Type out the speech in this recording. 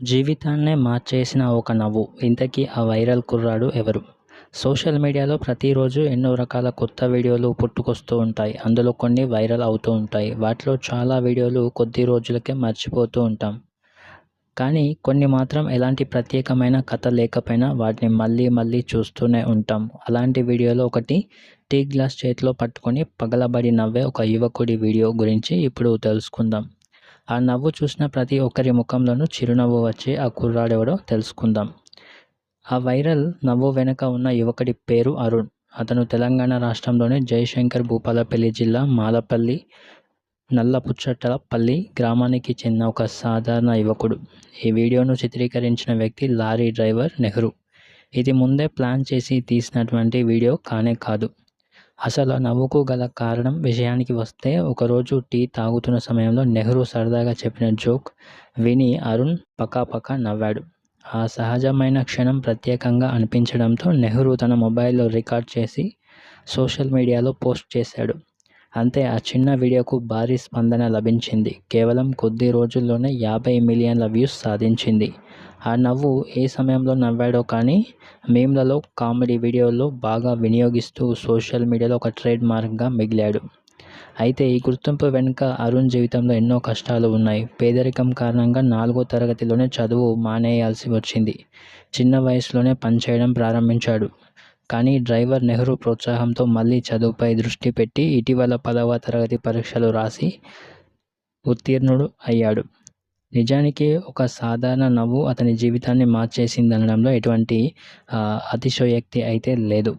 జీవితాన్నే మార్చేసిన ఒక నవ్వు. ఇంతకీ ఆ వైరల్ కుర్రాడు ఎవరు? సోషల్ మీడియాలో ప్రతిరోజు ఎన్నో రకాల కొత్త వీడియోలు పుట్టుకొస్తూ ఉంటాయి. అందులో కొన్ని వైరల్ అవుతూ ఉంటాయి. వాటిలో చాలా వీడియోలు కొద్ది రోజులకే మర్చిపోతూ ఉంటాం. కానీ కొన్ని మాత్రం ఎలాంటి ప్రత్యేకమైన కథ లేకపోయినా వాటిని మళ్ళీ మళ్ళీ చూస్తూనే ఉంటాం. అలాంటి వీడియోలో ఒకటి టీ గ్లాస్ చేతిలో పట్టుకొని పగలబడి నవ్వే ఒక యువకుడి వీడియో గురించి ఇప్పుడు తెలుసుకుందాం. ఆ నవ్వు చూసిన ప్రతి ఒక్కరి ముఖంలోనూ చిరునవ్వు వచ్చి ఆ కుర్రాడెవడో తెలుసుకుందాం. ఆ వైరల్ నవ్వు వెనుక ఉన్న యువకుడి పేరు అరుణ్. అతను తెలంగాణ రాష్ట్రంలోని జయశంకర్ భూపాలపల్లి జిల్లా మాలపల్లి నల్లపుచ్చటపల్లి గ్రామానికి చెందిన ఒక సాధారణ యువకుడు. ఈ వీడియోను చిత్రీకరించిన వ్యక్తి లారీ డ్రైవర్ నెహ్రూ. ఇది ముందే ప్లాన్ చేసి తీసినటువంటి వీడియో కానే కాదు. అసలు ఆ నవ్వుకు గల కారణం విషయానికి వస్తే, ఒకరోజు టీ తాగుతున్న సమయంలో నెహ్రూ సరదాగా చెప్పిన జోక్ విని అరుణ్ పకాపకా నవ్వాడు. ఆ సహజమైన క్షణం ప్రత్యేకంగా అనిపించడంతో నెహ్రూ తన మొబైల్లో రికార్డ్ చేసి సోషల్ మీడియాలో పోస్ట్ చేశాడు. అంతే, ఆ చిన్న వీడియోకు భారీ స్పందన లభించింది. కేవలం కొద్ది రోజుల్లోనే 50 మిలియన్ల వ్యూస్ సాధించింది. ఆ నవ్వు ఏ సమయంలో నవ్వాడో కానీ మీమ్లలో, కామెడీ వీడియోల్లో బాగా వినియోగిస్తూ సోషల్ మీడియాలో ఒక ట్రేడ్ మార్క్గా మిగిలాడు. అయితే ఈ గుర్తింపు వెనుక అరుణ్ జీవితంలో ఎన్నో కష్టాలు ఉన్నాయి. పేదరికం కారణంగా 4వ తరగతిలోనే చదువు మానేయాల్సి వచ్చింది. చిన్న వయసులోనే పనిచేయడం ప్రారంభించాడు. కానీ డ్రైవర్ నెహ్రూ ప్రోత్సాహంతో మళ్ళీ చదువుపై దృష్టి పెట్టి ఇటీవల 10వ తరగతి పరీక్షలు రాసి ఉత్తీర్ణుడు అయ్యాడు. నిజానికి ఒక సాధారణ నవ్వు అతని జీవితాన్ని మార్చేసిందనడంలో ఎటువంటి అతిశయోక్తి అయితే లేదు.